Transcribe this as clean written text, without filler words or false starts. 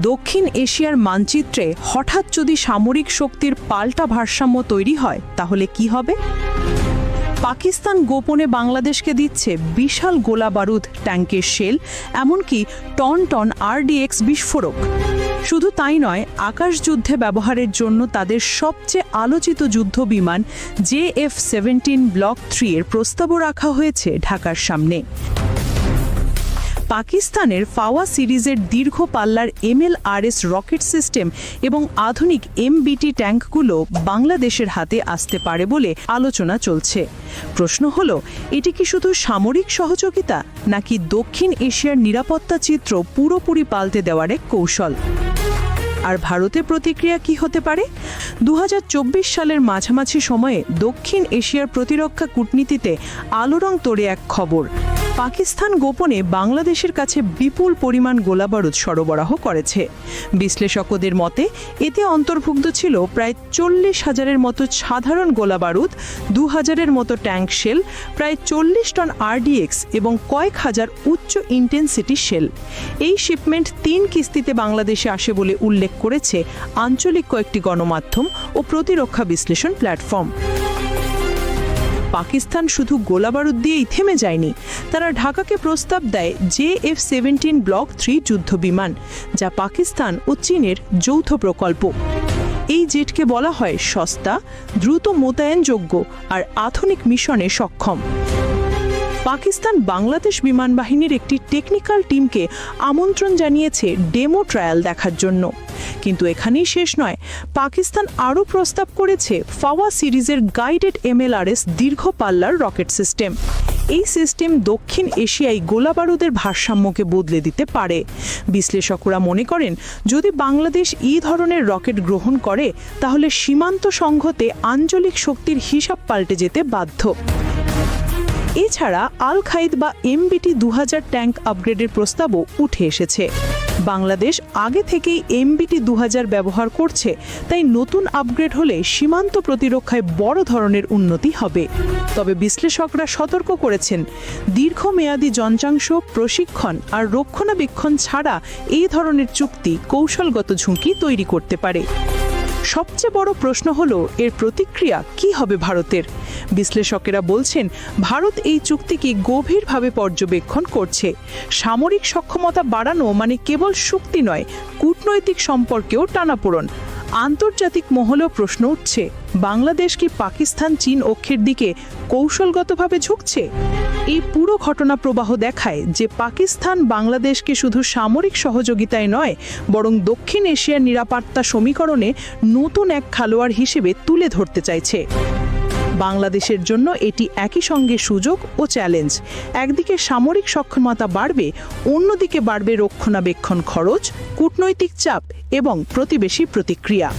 দক্ষিণ এশিয়ার মানচিত্রে হঠাৎ যদি সামরিক শক্তির পাল্টা ভারসাম্য তৈরি হয় তাহলে কি হবে? পাকিস্তান গোপনে বাংলাদেশকে দিচ্ছে বিশাল গোলা বারুদ, ট্যাঙ্কের শেল, এমনকি টন টন RDX বিস্ফোরক। শুধু তাই নয়, আকাশযুদ্ধে ব্যবহারের জন্য তাদের সবচেয়ে আলোচিত যুদ্ধ বিমান JF-17 ব্লক 3 এর প্রস্তাবও রাখা হয়েছে ঢাকার সামনে। পাকিস্তানের ফাওয়া সিরিজের দীর্ঘ পাল্লার MLRS রকেট সিস্টেম এবং আধুনিক MBT ট্যাঙ্কগুলো বাংলাদেশের হাতে আসতে পারে বলে আলোচনা চলছে। প্রশ্ন হলো, এটি কি শুধু সামরিক সহযোগিতা নাকি দক্ষিণ এশিয়ার নিরাপত্তা চিত্র পুরোপুরি পাল্টে দেওয়ার এক কৌশল? আর ভারতের প্রতিক্রিয়া কি হতে পারে? 2024 সালের মাঝামাঝি সময়ে দক্ষিণ এশিয়ার প্রতিরক্ষা কূটনীতিতে আলোড়ন তোড়ে এক খবর। পাকিস্তান গোপনে বাংলাদেশের কাছে বিপুল পরিমাণ গোলাবারুদ সরবরাহ করেছে। বিশ্লেষকদের মতে এতে অন্তর্ভুক্ত ছিল প্রায় 40,000-এর মতো সাধারণ গোলাবারুদ, 2,000-এর মতো ট্যাঙ্ক শেল, প্রায় 40 টন RDX এবং কয়েক হাজার উচ্চ ইন্টেন্সিটি শেল। এই শিপমেন্ট 3 কিস্তিতে বাংলাদেশে আসে বলে উল্লেখ করেছে আঞ্চলিক কয়েকটি গণমাধ্যম ও প্রতিরক্ষা বিশ্লেষণ প্ল্যাটফর্ম। পাকিস্তান শুধু গোলাবারুদ দিয়েই থেমে যায়নি, তারা ঢাকাকে প্রস্তাব দেয় JF-17 ব্লক 3 যুদ্ধ বিমান, যা পাকিস্তান ও চীনের যৌথ প্রকল্প। এই জেটকে বলা হয় সস্তা, দ্রুত মোতায়েনযোগ্য আর আধুনিক মিশনে সক্ষম। পাকিস্তান বাংলাদেশ বিমান বাহিনীর একটি টেকনিক্যাল টিমকে আমন্ত্রণ জানিয়েছে ডেমো ট্রায়াল দেখার জন্য। কিন্তু এখানেই শেষ নয়, পাকিস্তান আরও প্রস্তাব করেছে ফাওয়া সিরিজের গাইডেড MLRS দীর্ঘ পাল্লার রকেট সিস্টেম। এই সিস্টেম দক্ষিণ এশিয়ায় গোলাবারুদের ভারসাম্যকে বদলে দিতে পারে। বিশ্লেষকরা মনে করেন, যদি বাংলাদেশ এই ধরনের রকেট গ্রহণ করে তাহলে সীমান্ত সংঘাতে আঞ্চলিক শক্তির হিসাব পাল্টে যেতে বাধ্য। এছাড়া আল খাইদ বা MBT 2000 ট্যাঙ্ক আপগ্রেডের প্রস্তাবও উঠে এসেছে। বাংলাদেশ আগে থেকেই MBT 2000 ব্যবহার করছে, তাই নতুন আপগ্রেড হলে সীমান্ত প্রতিরক্ষায় বড় ধরনের উন্নতি হবে। তবে বিশ্লেষকরা সতর্ক করেছেন, দীর্ঘমেয়াদী যন্ত্রাংশ, প্রশিক্ষণ আর রক্ষণাবেক্ষণ ছাড়া এই ধরনের চুক্তি কৌশলগত ঝুঁকি তৈরি করতে পারে। সবচেয়ে বড় প্রশ্ন হলো, এর প্রতিক্রিয়া কি হবে ভারতের? বিশ্লেষকেরা বলছেন, ভারত এই চুক্তিকে গভীরভাবে পর্যবেক্ষণ করছে। সামরিক সক্ষমতা বাড়ানো মানে কেবল শক্তি নয়, কূটনৈতিক সম্পর্কেও টানাপোড়েন। আন্তর্জাতিক মহলেও প্রশ্ন উঠছে, বাংলাদেশ কি পাকিস্তান চীন অক্ষের দিকে কৌশলগতভাবে ঝুঁকছে? এই পুরো ঘটনা প্রবাহ দেখায় যে পাকিস্তান বাংলাদেশকে শুধু সামরিক সহযোগিতায় নয়, বরং দক্ষিণ এশিয়ার নিরাপত্তা সমীকরণে নতুন এক খেলোয়াড় হিসেবে তুলে ধরতে চাইছে। বাংলাদেশের জন্য এটি একই সঙ্গে সুযোগ ও চ্যালেঞ্জ। একদিকে সামরিক সক্ষমতা বাড়বে, অন্যদিকে বাড়বে রক্ষণাবেক্ষণ খরচ, কূটনৈতিক চাপ এবং প্রতিবেশী প্রতিক্রিয়া।